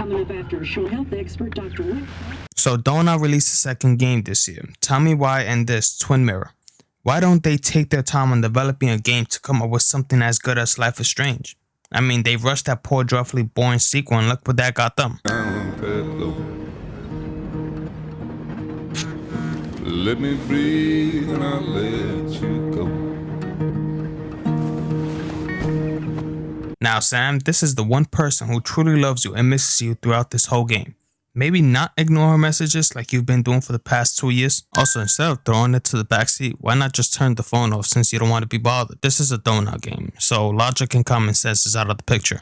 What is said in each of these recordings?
Coming up after a short health expert, Dr. Rick. So Donut released a second game this year. Tell me why in this Twin Mirror. Why don't they take their time on developing a game to come up with something as good as Life is Strange? I mean, they rushed that poor, dreadfully boring sequel and look what that got them. Let me breathe and I'll let you go. Now, Sam, this is the one person who truly loves you and misses you throughout this whole game. Maybe not ignore her messages like you've been doing for the past 2 years. Also, instead of throwing it to the backseat, why not just turn the phone off since you don't want to be bothered? This is a donut game, so logic and common sense is out of the picture.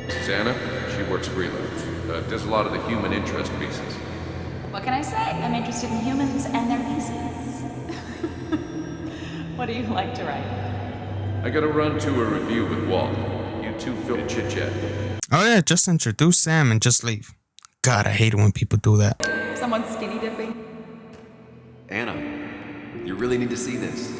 Susanna, she works freelance. Does a lot of the human interest pieces. What can I say? I'm interested in humans and their pieces. What do you like to write? I gotta run to a review with Walt. You two feel to chit-chat. Oh yeah, just introduce Sam and just leave. God, I hate it when people do that. Someone skinny dipping? Anna, you really need to see this.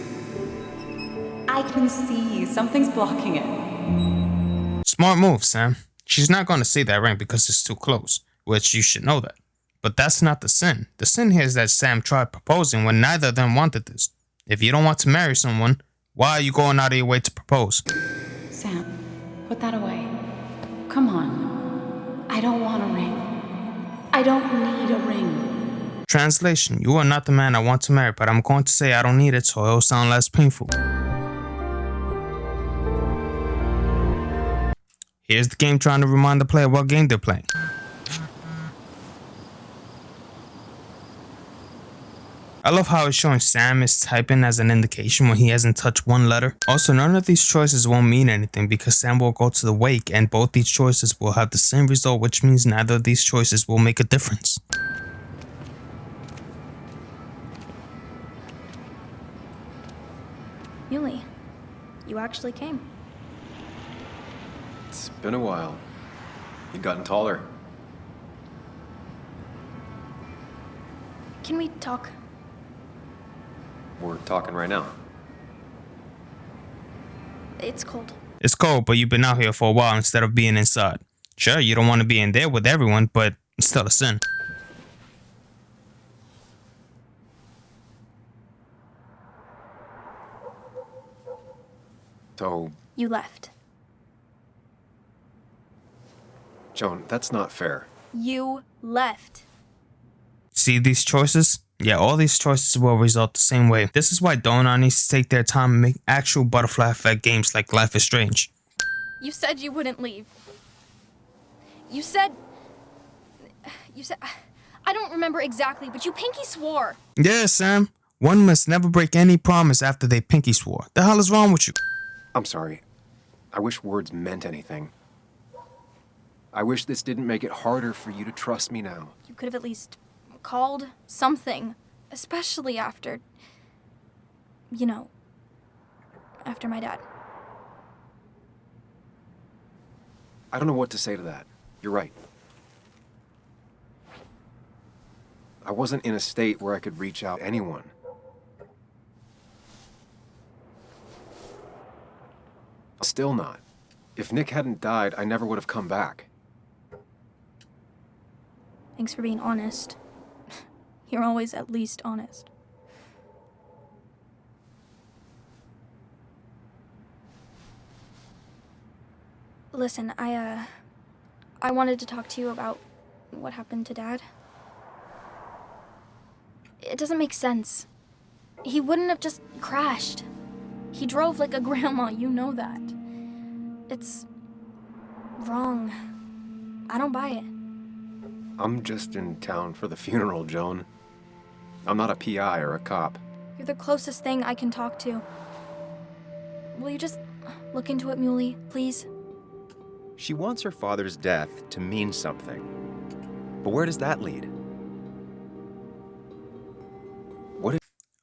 I can see. Something's blocking it. Smart move, Sam. She's not going to see that ring because it's too close, which you should know that. But that's not the sin. The sin here is that Sam tried proposing when neither of them wanted this. If you don't want to marry someone, why are you going out of your way to propose? Sam, put that away. Come on. I don't want a ring. I don't need a ring. Translation, you are not the man I want to marry, but I'm going to say I don't need it so it'll sound less painful. Here's the game trying to remind the player what game they're playing. I love how it's showing Sam is typing as an indication when he hasn't touched one letter. Also, none of these choices won't mean anything because Sam will go to the wake and both these choices will have the same result, which means neither of these choices will make a difference. Muley, you actually came. It's been a while. You've gotten taller. Can we talk? We're talking right now. It's cold. It's cold, but you've been out here for a while instead of being inside. Sure, you don't want to be in there with everyone, but it's still a sin. So, You left. Joan, that's not fair. You left. See these choices? Yeah, all these choices will result the same way. This is why Donut needs to take their time and make actual butterfly effect games like Life is Strange. You said you wouldn't leave. You said... I don't remember exactly, but you pinky swore. Yeah, Sam. One must never break any promise after they pinky swore. The hell is wrong with you? I'm sorry. I wish words meant anything. I wish this didn't make it harder for you to trust me now. You could have at least called something, especially after... You know, after my dad. I don't know what to say to that. You're right. I wasn't in a state where I could reach out to anyone. Still not. If Nick hadn't died, I never would have come back. Thanks for being honest. You're always at least honest. Listen, I wanted to talk to you about what happened to Dad. It doesn't make sense. He wouldn't have just crashed. He drove like a grandma, you know that. It's wrong. I don't buy it. I'm just in town for the funeral, Joan. I'm not a PI or a cop. You're the closest thing I can talk to. Will you just look into it, Muley, please? She wants her father's death to mean something. But where does that lead?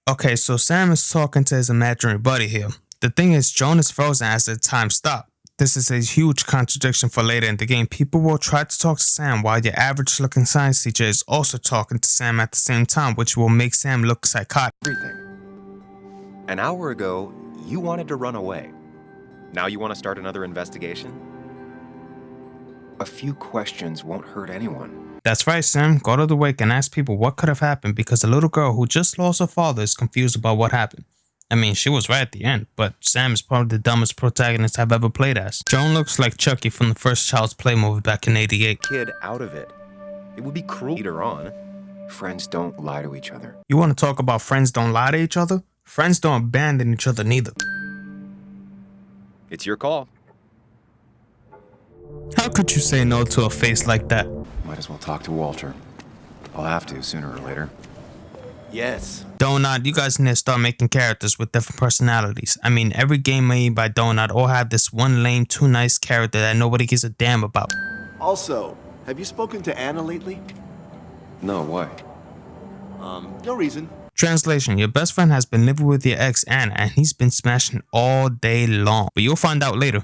Okay, so Sam is talking to his imaginary buddy here. The thing is, Joan is frozen as the time stopped. This is a huge contradiction for later in the game. People will try to talk to Sam while your average looking science teacher is also talking to Sam at the same time, which will make Sam look psychotic. Everything. An hour ago, you wanted to run away. Now you want to start another investigation? A few questions won't hurt anyone. That's right, Sam. Go to the wake and ask people what could have happened because the little girl who just lost her father is confused about what happened. I mean, she was right at the end, but Sam is probably the dumbest protagonist I've ever played as. Joan looks like Chucky from the first Child's Play movie back in '88. Kid out of it. It would be cruel later on. Friends don't lie to each other. You want to talk about friends don't lie to each other? Friends don't abandon each other neither. It's your call. How could you say no to a face like that? Might as well talk to Walter. I'll have to sooner or later. Yes. Donut, you guys need to start making characters with different personalities. I mean, every game made by Donut all have this one lame, too nice character that nobody gives a damn about. Also, have you spoken to Anna lately? No, why? No reason. Translation, your best friend has been living with your ex Anna and he's been smashing all day long. But you'll find out later.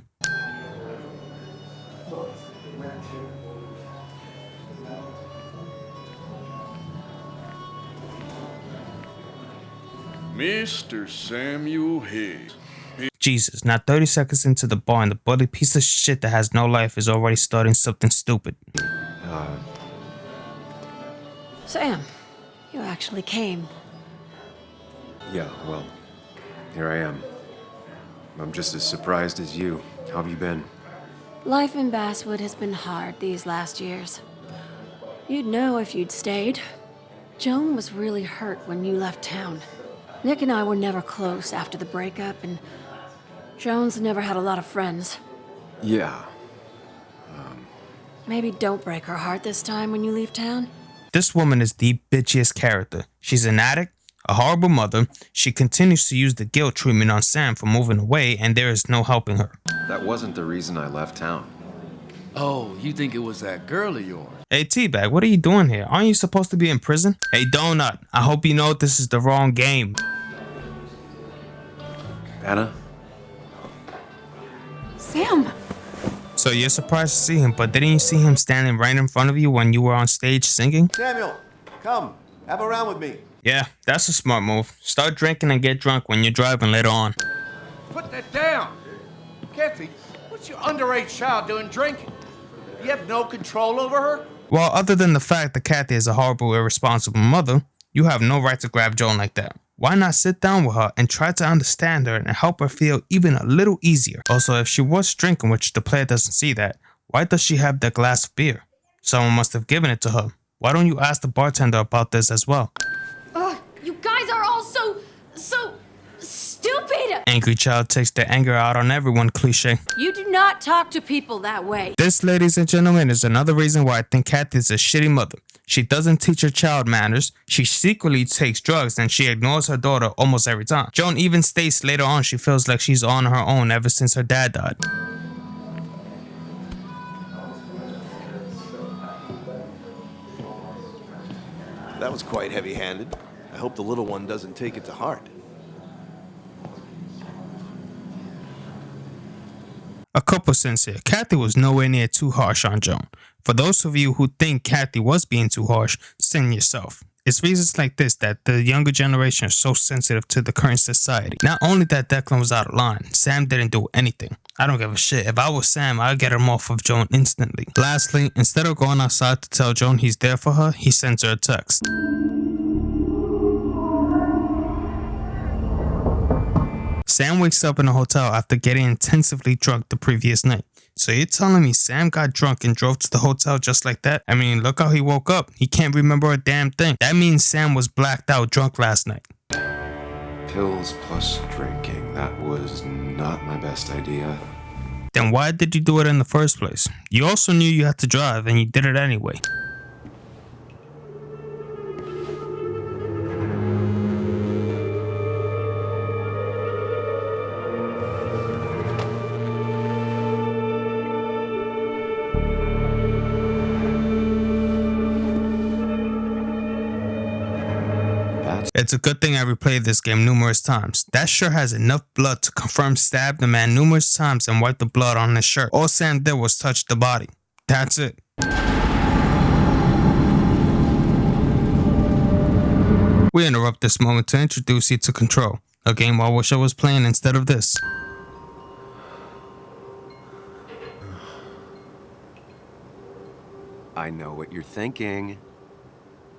Mr. Samuel Higgs. Jesus, now 30 seconds into the bar and the bully piece of shit that has no life is already starting something stupid. Sam, you actually came. Yeah, well, here I am. I'm just as surprised as you. How have you been? Life in Basswood has been hard these last years. You'd know if you'd stayed. Joan was really hurt when you left town. Nick and I were never close after the breakup, and Joan's never had a lot of friends. Yeah. Maybe don't break her heart this time when you leave town. This woman is the bitchiest character. She's an addict, a horrible mother. She continues to use the guilt treatment on Sam for moving away, and there is no helping her. That wasn't the reason I left town. Oh, you think it was that girl of yours? Hey, Teabag, what are you doing here? Aren't you supposed to be in prison? Hey, Donut, I hope you know this is the wrong game. Anna? Sam! So you're surprised to see him, but didn't you see him standing right in front of you when you were on stage singing? Samuel, come. Have a round with me. Yeah, that's a smart move. Start drinking and get drunk when you're driving later on. Put that down! Kathy, what's your underage child doing drinking? You have no control over her? Well, other than the fact that Kathy is a horrible, irresponsible mother, you have no right to grab Joan like that. Why not sit down with her and try to understand her and help her feel even a little easier? Also, if she was drinking, which the player doesn't see that, why does she have that glass of beer? Someone must have given it to her. Why don't you ask the bartender about this as well? Ugh, you guys are all so stupid! Angry child takes their anger out on everyone cliche. You do not talk to people that way. This, ladies and gentlemen, is another reason why I think Kathy is a shitty mother. She doesn't teach her child manners, she secretly takes drugs, and she ignores her daughter almost every time. Joan even states later on she feels like she's on her own ever since her dad died. That was quite heavy-handed. I hope the little one doesn't take it to heart. A couple cents here. Kathy was nowhere near too harsh on Joan. For those of you who think Kathy was being too harsh, sing yourself. It's reasons like this that the younger generation is so sensitive to the current society. Not only that Declan was out of line, Sam didn't do anything. I don't give a shit. If I was Sam, I'd get him off of Joan instantly. Lastly, instead of going outside to tell Joan he's there for her, he sends her a text. Sam wakes up in a hotel after getting intensively drunk the previous night. So you're telling me Sam got drunk and drove to the hotel just like that? I mean, look how he woke up. He can't remember a damn thing. That means Sam was blacked out drunk last night. Pills plus drinking. That was not my best idea. Then why did you do it in the first place? You also knew you had to drive and you did it anyway. It's a good thing I replayed this game numerous times. That shirt has enough blood to confirm stabbed the man numerous times and wiped the blood on his shirt. All Sam did was touch the body. That's it. We interrupt this moment to introduce you to Control, a game I wish I was playing instead of this. I know what you're thinking.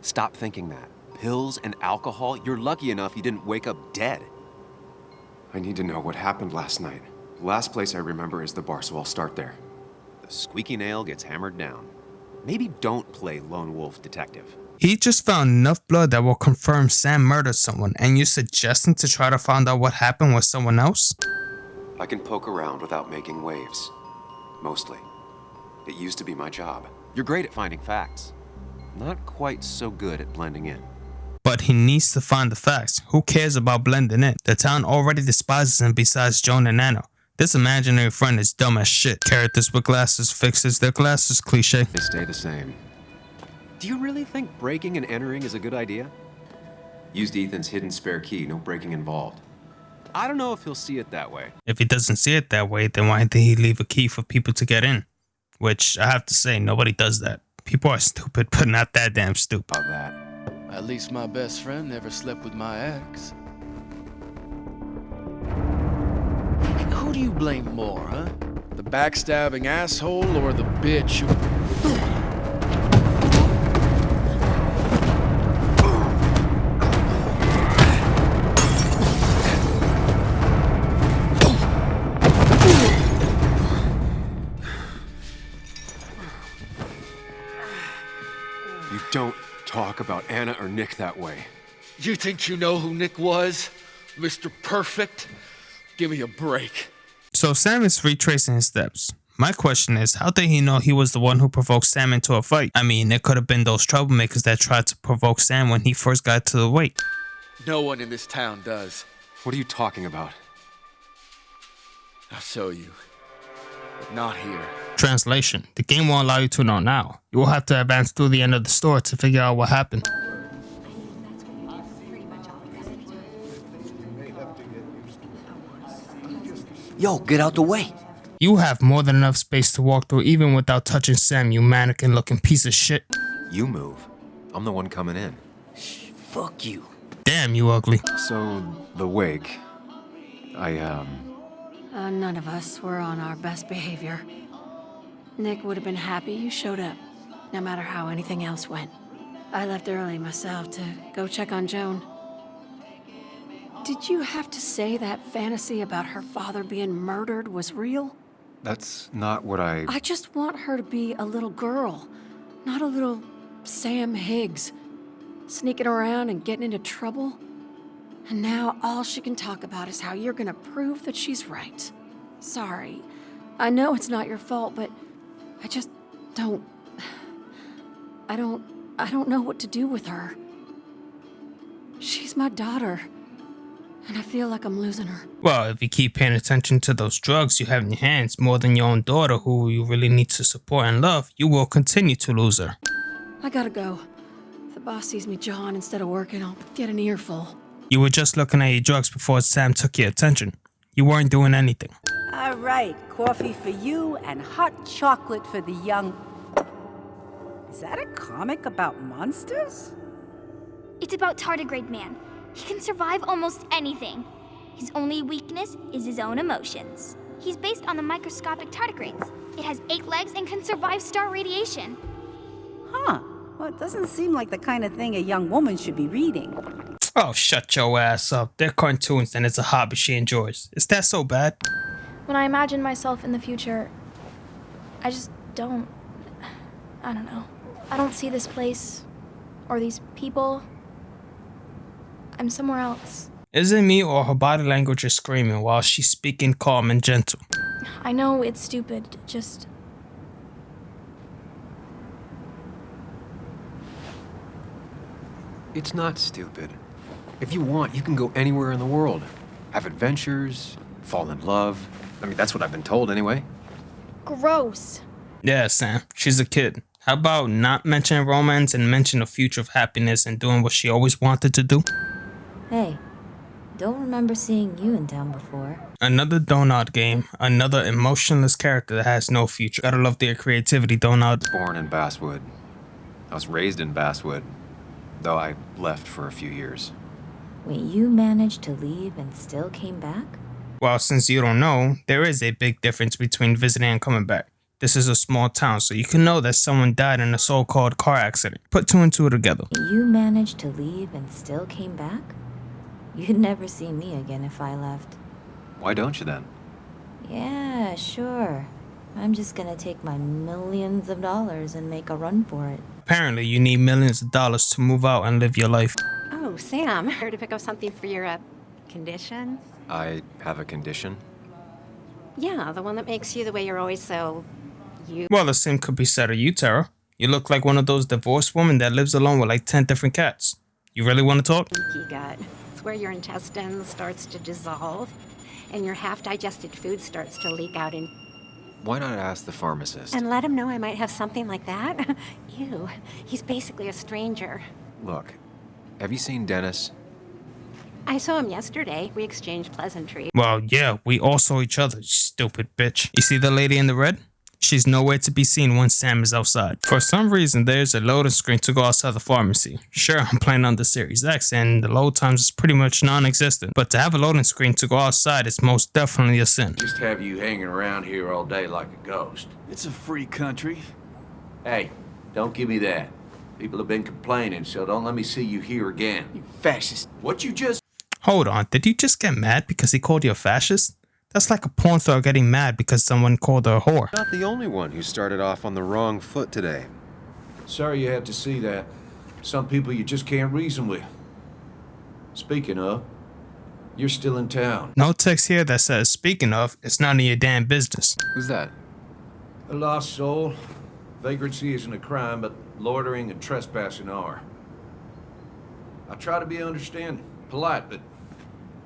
Stop thinking that. Pills and alcohol? You're lucky enough you didn't wake up dead. I need to know what happened last night. The last place I remember is the bar, so I'll start there. The squeaky nail gets hammered down. Maybe don't play lone wolf detective. He just found enough blood that will confirm Sam murdered someone, and you're suggesting to try to find out what happened with someone else? I can poke around without making waves. Mostly. It used to be my job. You're great at finding facts. Not quite so good at blending in. But he needs to find the facts. Who cares about blending in? The town already despises him besides Joan and Anna. This imaginary friend is dumb as shit. Characters with glasses fixes their glasses cliche. They stay the same. Do you really think breaking and entering is a good idea? Used Ethan's hidden spare key, no breaking involved. I don't know if he'll see it that way. If he doesn't see it that way, then why did he leave a key for people to get in? Which, I have to say, nobody does that. People are stupid, but not that damn stupid. About that. At least my best friend never slept with my ex. Who do you blame more, huh? The backstabbing asshole or the bitch who... You don't talk about Anna or Nick that way. You think you know who Nick was? Mr. Perfect? Give me a break. So Sam is retracing his steps. My question is, how did he know he was the one who provoked Sam into a fight? I mean, it could have been those troublemakers that tried to provoke Sam when he first got to the wake. No one in this town does. What are you talking about? I'll show you. But not here. Translation: the game won't allow you to know now. You will have to advance through the end of the store to figure out what happened. Yo, get out the way. You have more than enough space to walk through even without touching Sam, you mannequin-looking piece of shit. You move. I'm the one coming in. Fuck you. Damn, you ugly. So, the wake. None of us were on our best behavior. Nick would have been happy you showed up, no matter how anything else went. I left early myself to go check on Joan. Did you have to say that fantasy about her father being murdered was real? That's not what I just want her to be a little girl, not a little Sam Higgs, sneaking around and getting into trouble. And now all she can talk about is how you're gonna prove that she's right. Sorry. I know it's not your fault, but I just don't... I don't know what to do with her. She's my daughter, and I feel like I'm losing her. Well, if you keep paying attention to those drugs you have in your hands more than your own daughter who you really need to support and love, you will continue to lose her. I gotta go. If the boss sees me jawing instead of working, I'll get an earful. You were just looking at your drugs before Sam took your attention. You weren't doing anything. All right, coffee for you and hot chocolate for the young... Is that a comic about monsters? It's about Tardigrade Man. He can survive almost anything. His only weakness is his own emotions. He's based on the microscopic tardigrades. It has 8 legs and can survive star radiation. Huh. Well, it doesn't seem like the kind of thing a young woman should be reading. Oh, shut your ass up. They're cartoons and it's a hobby she enjoys. Is that so bad? When I imagine myself in the future, I just don't... I don't know. I don't see this place or these people. I'm somewhere else. Is it me or her body language is screaming while she's speaking calm and gentle? I know it's stupid, just... It's not stupid. If you want, you can go anywhere in the world. Have adventures, fall in love. I mean, that's what I've been told anyway. Gross. Yeah, Sam, she's a kid. How about not mentioning romance and mention a future of happiness and doing what she always wanted to do? Hey, don't remember seeing you in town before. Another Donut game. Another emotionless character that has no future. Gotta love their creativity, Donut. Born in Basswood. I was raised in Basswood, though I left for a few years. Wait, you managed to leave and still came back? Well, since you don't know, there is a big difference between visiting and coming back. This is a small town, so you can know that someone died in a so-called car accident. Put two and two together. You managed to leave and still came back? You'd never see me again if I left. Why don't you then? Yeah, sure. I'm just gonna take my millions of dollars and make a run for it. Apparently, you need millions of dollars to move out and live your life. Oh, Sam, here to pick up something for your, condition? I have a condition? Yeah, the one that makes you the way you're always so... Well, the same could be said of you, Tara. You look like one of those divorced women that lives alone with like 10 different cats. You really want to talk? Leaky gut. It's where your intestine starts to dissolve, and your half-digested food starts to leak out in... Why not ask the pharmacist? And let him know I might have something like that? Ew, he's basically a stranger. Look, have you seen Dennis? I saw him yesterday. We exchanged pleasantries. Well, yeah, we all saw each other, you stupid bitch. You see the lady in the red? She's nowhere to be seen once Sam is outside. For some reason, there's a loading screen to go outside the pharmacy. Sure, I'm playing on the Series X, and the load times is pretty much non-existent. But to have a loading screen to go outside is most definitely a sin. Just have you hanging around here all day like a ghost. It's a free country. Hey, don't give me that. People have been complaining, so don't let me see you here again. You fascist. What you just... Hold on, did you just get mad because he called you a fascist? That's like a porn star getting mad because someone called her a whore. Not the only one who started off on the wrong foot today. Sorry you had to see that. Some people you just can't reason with. Speaking of, you're still in town. No text here that says, speaking of, it's none of your damn business. Who's that? A lost soul. Vagrancy isn't a crime, but loitering and trespassing are. I try to be understanding, polite, but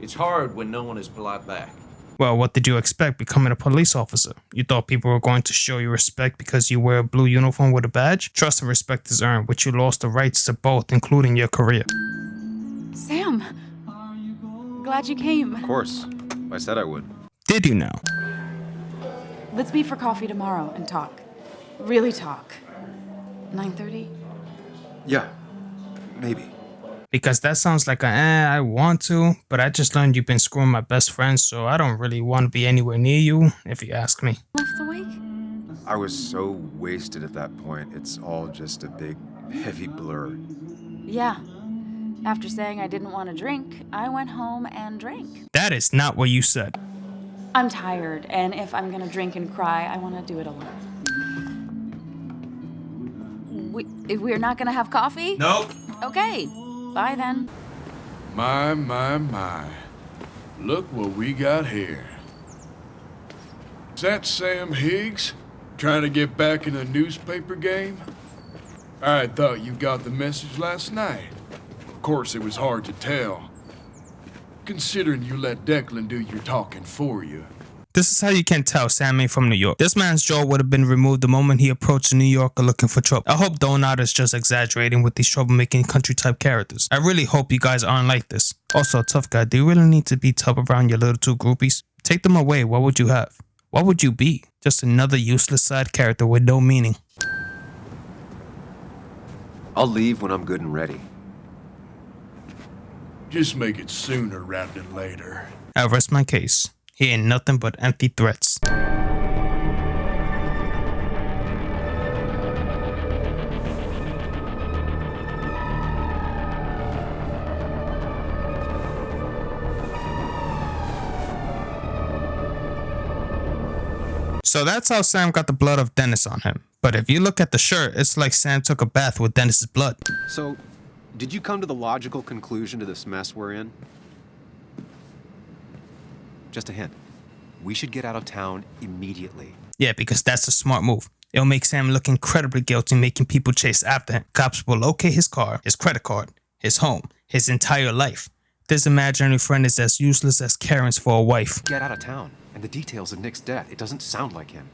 it's hard when no one is polite back. Well, what did you expect becoming a police officer? You thought people were going to show you respect because you wear a blue uniform with a badge? Trust and respect is earned, but you lost the rights to both, including your career. Sam! Glad you came. Of course. I said I would. Did you now? Let's meet for coffee tomorrow and talk. Really talk. 9:30? Yeah, maybe. Because that sounds like I want to, but I just learned you've been screwing my best friend, so I don't really want to be anywhere near you, if you ask me. Left the wake? I was so wasted at that point, it's all just a big, heavy blur. Yeah. After saying I didn't want to drink, I went home and drank. That is not what you said. I'm tired, and if I'm gonna drink and cry, I want to do it alone. We're not gonna have coffee? Nope. Okay. Bye then. My. Look what we got here. Is that Sam Higgs? Trying to get back in the newspaper game? I thought you got the message last night. Of course, it was hard to tell, considering you let Declan do your talking for you. This is how you can tell Sam ain't from New York. This man's jaw would have been removed the moment he approached New York looking for trouble. I hope Donut is just exaggerating with these troublemaking country type characters. I really hope you guys aren't like this. Also, tough guy, do you really need to be tough around your little two groupies? Take them away, what would you have? What would you be? Just another useless side character with no meaning. I'll leave when I'm good and ready. Just make it sooner rather than later. I rest my case. He ain't nothing but empty threats. So that's how Sam got the blood of Dennis on him. But if you look at the shirt, it's like Sam took a bath with Dennis's blood. So, did you come to the logical conclusion to this mess we're in? Just a hint. We should get out of town immediately. Yeah, because that's a smart move. It'll make Sam look incredibly guilty, making people chase after him. Cops will locate his car, his credit card, his home, his entire life. This imaginary friend is as useless as Karen's for a wife. Get out of town. And the details of Nick's death, it doesn't sound like him.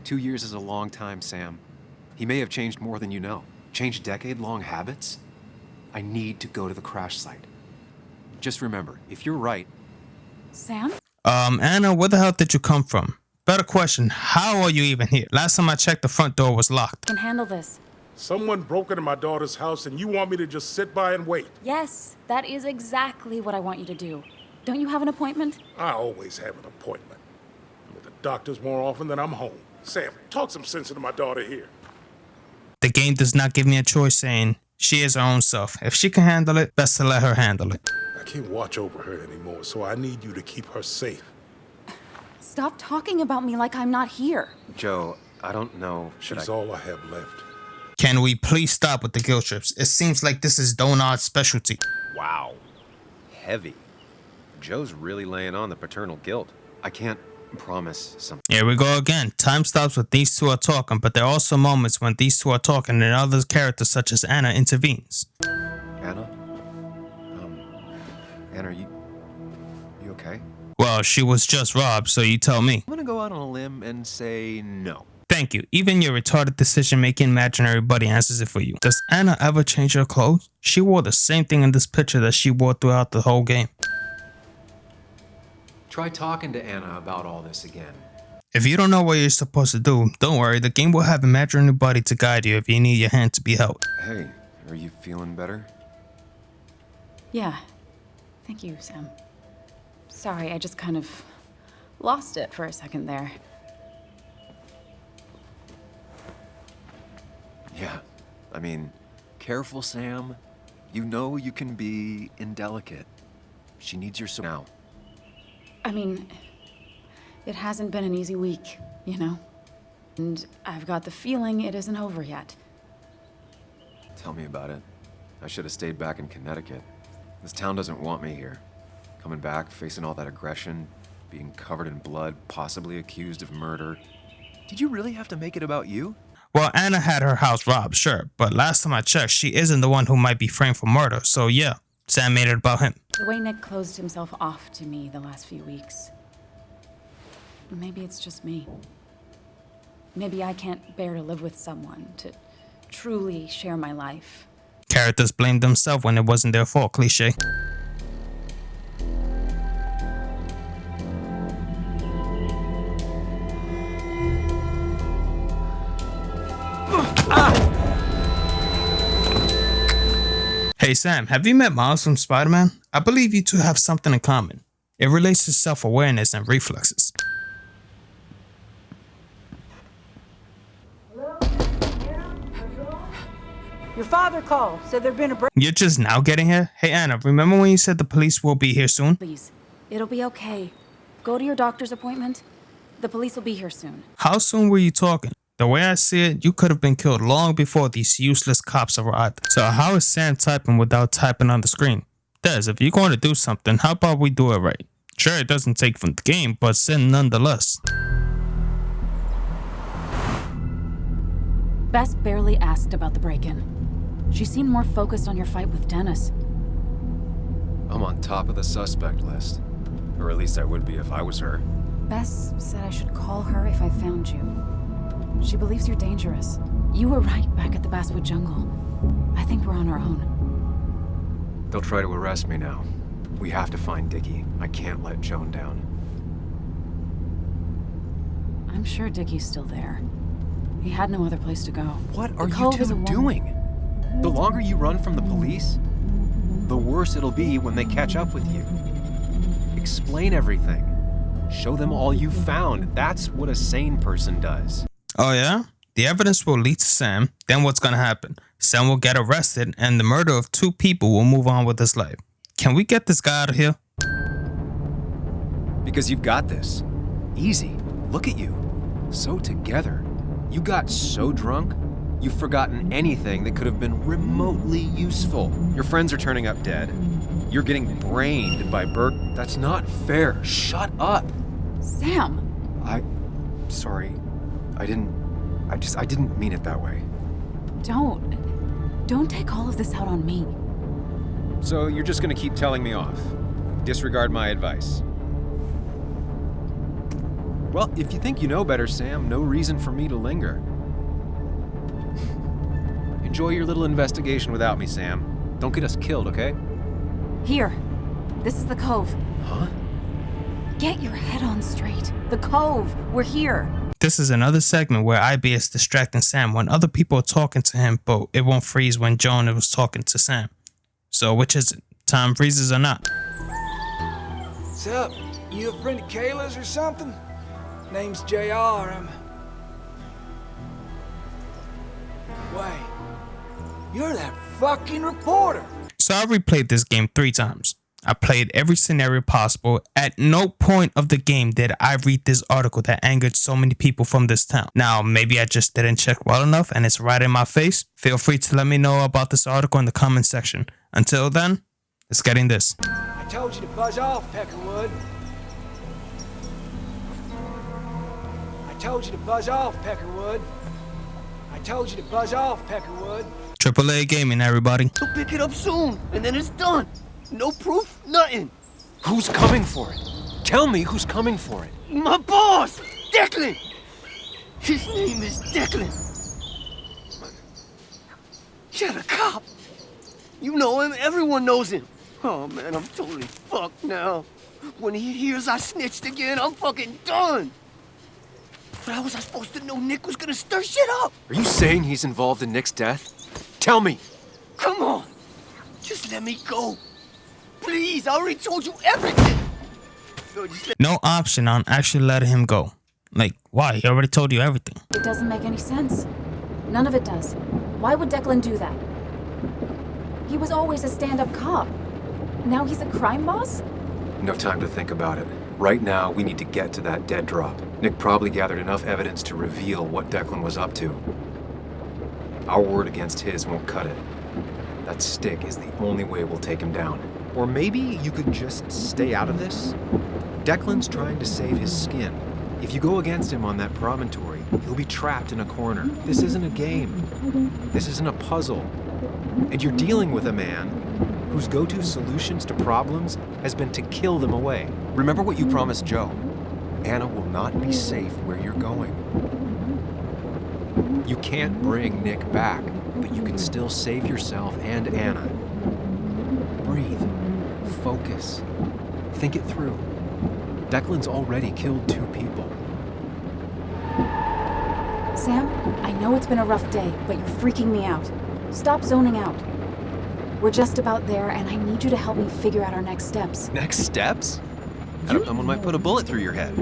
2 years is a long time, Sam. He may have changed more than you know. Changed decade-long habits? I need to go to the crash site. Just remember, if you're right... Sam? Anna, where the hell did you come from? Better question, how are you even here? Last time I checked, the front door was locked. I can handle this. Someone broke into my daughter's house and you want me to just sit by and wait? Yes, that is exactly what I want you to do. Don't you have an appointment? I always have an appointment. With a doctors more often than I'm home. Sam, talk some sense into my daughter here. The game does not give me a choice, saying she is her own self. If she can handle it, best to let her handle it. I can't watch over her anymore, so I need you to keep her safe. Stop talking about me like I'm not here. Joe, I don't know. She's all I have left. Can we please stop with the guilt trips? It seems like this is Donard's specialty. Wow. Heavy. Joe's really laying on the paternal guilt. I can't promise something. Here we go again. Time stops when these two are talking, but there are also moments when these two are talking and other characters such as Anna intervenes. Anna? Anna, are you okay? Well, she was just robbed, so you tell me. I'm gonna go out on a limb and say no. Thank you. Even your retarded decision-making imaginary buddy answers it for you. Does Anna ever change her clothes? She wore the same thing in this picture that she wore throughout the whole game. Try talking to Anna about all this again. If you don't know what you're supposed to do, don't worry. The game will have an imaginary buddy to guide you if you need your hand to be held. Hey, are you feeling better? Yeah. Thank you, Sam. Sorry, I just kind of lost it for a second there. Yeah. I mean, careful, Sam. You know you can be indelicate. She needs your support now. I mean, it hasn't been an easy week, you know? And I've got the feeling it isn't over yet. Tell me about it. I should have stayed back in Connecticut. This town doesn't want me here. Coming back, facing all that aggression, being covered in blood, possibly accused of murder. Did you really have to make it about you? Well, Anna had her house robbed, sure, but last time I checked, she isn't the one who might be framed for murder, so yeah, Sam made it about him. The way Nick closed himself off to me the last few weeks. Maybe it's just me. Maybe I can't bear to live with someone, to truly share my life. Characters blame themselves when it wasn't their fault, cliche. Hey Sam, have you met Miles from Spider-Man? I believe you two have something in common. It relates to self-awareness and reflexes. Your father called, said there'd been a break. You're just now getting here? Hey Anna, remember when you said the police will be here soon? Please, it'll be okay. Go to your doctor's appointment. The police will be here soon. How soon were you talking? The way I see it, you could have been killed long before these useless cops arrived. So how is Sam typing without typing on the screen? Des, if you're going to do something, how about we do it right? Sure, it doesn't take from the game, but sin nonetheless. Bess barely asked about the break-in. She seemed more focused on your fight with Dennis. I'm on top of the suspect list. Or at least I would be if I was her. Bess said I should call her if I found you. She believes you're dangerous. You were right back at the Basswood Jungle. I think we're on our own. They'll try to arrest me now. We have to find Dickie. I can't let Joan down. I'm sure Dickie's still there. He had no other place to go. What are you two doing? The longer you run from the police, the worse it'll be when they catch up with you. Explain everything. Show them all you found. That's what a sane person does. Oh yeah? The evidence will lead to Sam. Then what's gonna happen? Sam will get arrested and the murder of 2 people will move on with his life. Can we get this guy out of here? Because you've got this. Easy. Look at you. So together. You got so drunk, you've forgotten anything that could have been remotely useful. Your friends are turning up dead. You're getting brained by Burke. That's not fair. Shut up. Sam! Sorry. I didn't mean it that way. Don't take all of this out on me. So you're just gonna keep telling me off? Disregard my advice? Well, if you think you know better, Sam, no reason for me to linger. Enjoy your little investigation without me, Sam. Don't get us killed, okay? Here. This is the Cove. Huh? Get your head on straight. The Cove. We're here. This is another segment where IB is distracting Sam when other people are talking to him, but it won't freeze when Joan was talking to Sam. So which is it? Time freezes or not? What's up? You a friend of Kayla's or something? Name's JR. Wait. You're that fucking reporter. So I replayed this game 3 times. I played every scenario possible. At no point of the game did I read this article that angered so many people from this town. Now, maybe I just didn't check well enough and it's right in my face. Feel free to let me know about this article in the comment section. Until then, let's get in this. I told you to buzz off, Peckerwood. I told you to buzz off, Peckerwood. I told you to buzz off, Peckerwood. AAA Gaming, everybody. So pick it up soon, and then it's done. No proof, nothing. Who's coming for it? Tell me who's coming for it. My boss, Declan. His name is Declan. You're a cop. You know him, everyone knows him. Oh man, I'm totally fucked now. When he hears I snitched again, I'm fucking done. But how was I supposed to know Nick was gonna stir shit up? Are you saying he's involved in Nick's death? Tell me. Come on. Just let me go. Please, I already told you everything. No, No option on actually letting him go. Like, why? He already told you everything. It doesn't make any sense. None of it does. Why would Declan do that? He was always a stand-up cop. Now he's a crime boss? No time to think about it. Right now, we need to get to that dead drop. Nick probably gathered enough evidence to reveal what Declan was up to. Our word against his won't cut it. That stick is the only way we'll take him down. Or maybe you could just stay out of this? Declan's trying to save his skin. If you go against him on that promontory, he'll be trapped in a corner. This isn't a game. This isn't a puzzle. And you're dealing with a man whose go-to solutions to problems has been to kill them away. Remember what you promised Joe. Anna will not be safe where you're going. You can't bring Nick back, but you can still save yourself and Anna. Breathe. Focus. Think it through. Declan's already killed 2 people. Sam, I know it's been a rough day, but you're freaking me out. Stop zoning out. We're just about there, and I need you to help me figure out our next steps. Next steps? Someone might put a bullet through your head.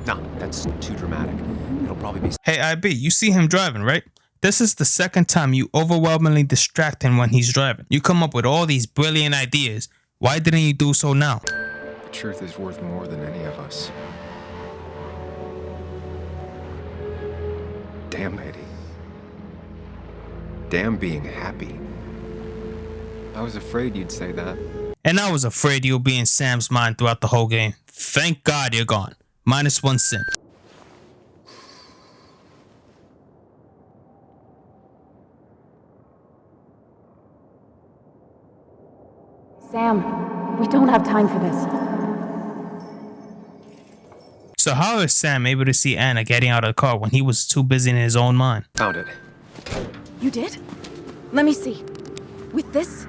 No, that's too dramatic. It'll probably be... Hey, IB, you see him driving, right? This is the second time you overwhelmingly distract him when he's driving. You come up with all these brilliant ideas. Why didn't you do so now? The truth is worth more than any of us. Damn, Eddie. Damn being happy. I was afraid you'd say that. And I was afraid you'll be in Sam's mind throughout the whole game. Thank God you're gone. -1 sin. Sam, we don't have time for this. So how is Sam able to see Anna getting out of the car when he was too busy in his own mind? Found it. You did? Let me see. With this,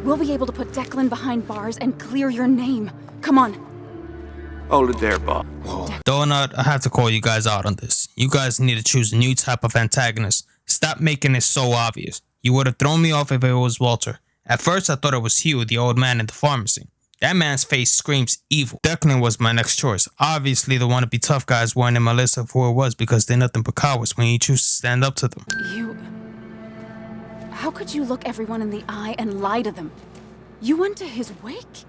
we'll be able to put Declan behind bars and clear your name. Come on. Hold it there, Bob. Donut, I have to call you guys out on this. You guys need to choose a new type of antagonist. Stop making it so obvious. You would have thrown me off if it was Walter. At first, I thought it was Hugh, the old man in the pharmacy. That man's face screams evil. Declan was my next choice. Obviously, the wannabe tough guys weren't in my list of who it was because they're nothing but cowards when you choose to stand up to them. How could you look everyone in the eye and lie to them? You went to his wake?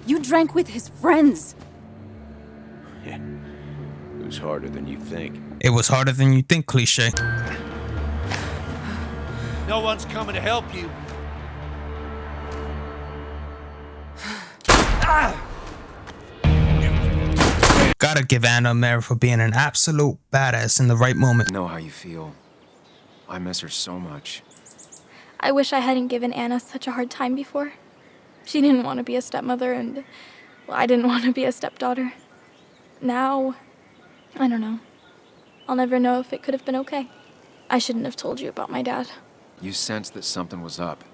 You drank with his friends. Yeah. It was harder than you think. It was harder than you think, cliche. No one's coming to help you. Gotta give Anna a merit for being an absolute badass in the right moment. I know how you feel. I miss her so much. I wish I hadn't given Anna such a hard time before. She didn't want to be a stepmother, and well, I didn't want to be a stepdaughter. Now, I don't know. I'll never know if it could have been okay. I shouldn't have told you about my dad. You sensed that something was up.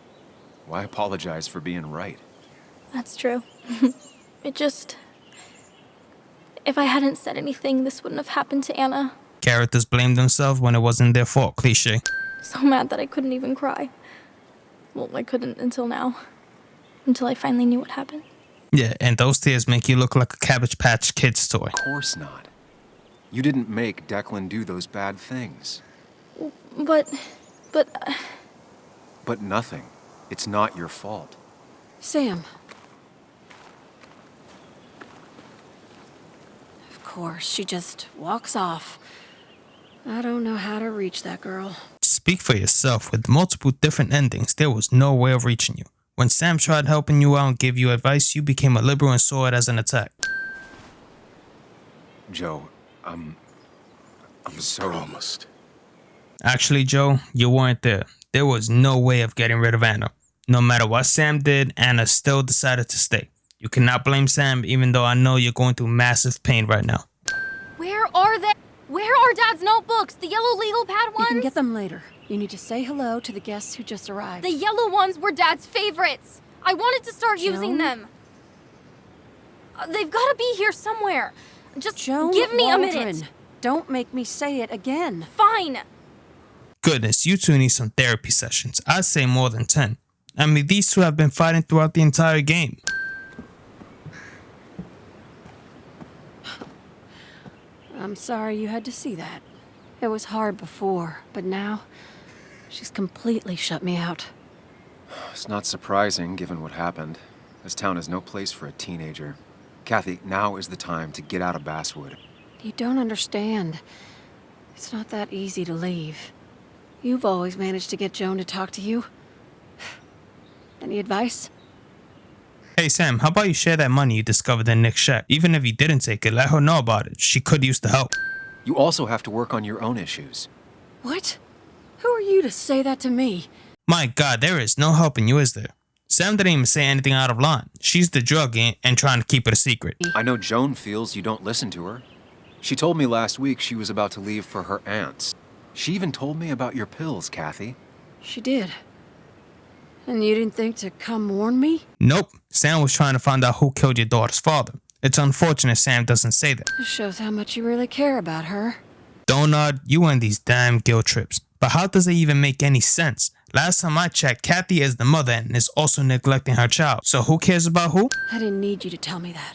Why apologize for being right? That's true. It just... If I hadn't said anything, this wouldn't have happened to Anna. Characters blame themselves when it wasn't their fault, cliche. So mad that I couldn't even cry. Well, I couldn't until now. Until I finally knew what happened. Yeah, and those tears make you look like a Cabbage Patch Kids toy. Of course not. You didn't make Declan do those bad things. But... But nothing. It's not your fault. Sam. Of course, she just walks off. I don't know how to reach that girl. Speak for yourself. With multiple different endings, there was no way of reaching you. When Sam tried helping you out and gave you advice, you became a liberal and saw it as an attack. Joe, I'm so... Promised. Actually, Joe, you weren't there. There was no way of getting rid of Anna. No matter what Sam did, Anna still decided to stay. You cannot blame Sam, even though I know you're going through massive pain right now. Where are they? Where are Dad's notebooks? The yellow legal pad ones? You can get them later. You need to say hello to the guests who just arrived. The yellow ones were Dad's favorites. I wanted to start using them. They've got to be here somewhere. Just give me a minute. Don't make me say it again. Fine. Goodness, you two need some therapy sessions. I'd say more than 10. I mean, these two have been fighting throughout the entire game. I'm sorry you had to see that. It was hard before, but now she's completely shut me out. It's not surprising, given what happened. This town is no place for a teenager. Kathy, now is the time to get out of Basswood. You don't understand. It's not that easy to leave. You've always managed to get Joan to talk to you. Any advice? Hey Sam, how about you share that money you discovered in Nick's shack? Even if you didn't take it, let her know about it. She could use the help. You also have to work on your own issues. What? Who are you to say that to me? My God, there is no helping you, is there? Sam didn't even say anything out of line. She's the drug and trying to keep it a secret. I know Joan feels you don't listen to her. She told me last week she was about to leave for her aunt's. She even told me about your pills, Kathy. She did. And you didn't think to come warn me? Nope. Sam was trying to find out who killed your daughter's father. It's unfortunate Sam doesn't say that. This shows how much you really care about her. Donut, you and these damn guilt trips. But how does it even make any sense? Last time I checked, Kathy is the mother and is also neglecting her child. So who cares about who? I didn't need you to tell me that.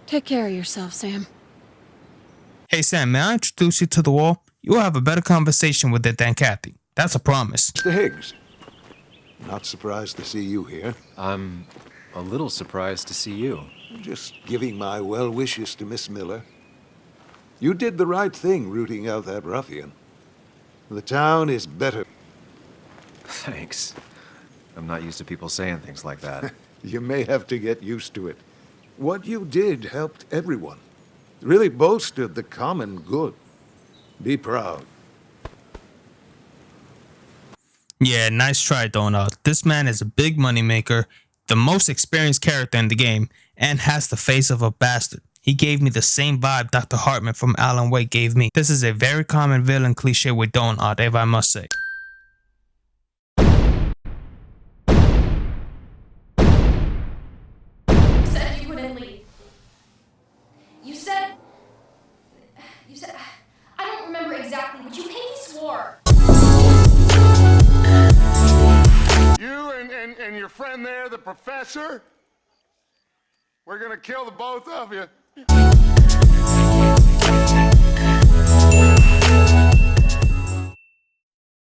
Take care of yourself, Sam. Hey Sam, may I introduce you to the wall? You will have a better conversation with it than Kathy. That's a promise. Mr. Higgs. Not surprised to see you here. I'm a little surprised to see you. Just giving my well wishes to Miss Miller. You did the right thing rooting out that ruffian. The town is better. Thanks. I'm not used to people saying things like that. You may have to get used to it. What you did helped everyone. Really bolstered the common good. Be proud. Yeah, nice try, Donut. This man is a big moneymaker, the most experienced character in the game, and has the face of a bastard. He gave me the same vibe Dr. Hartman from Alan Wake gave me. This is a very common villain cliche with Donut, if I must say. You said you wouldn't leave. You said... I don't remember exactly, but you pinky swore. You and your friend there, the professor, we're gonna kill the both of you.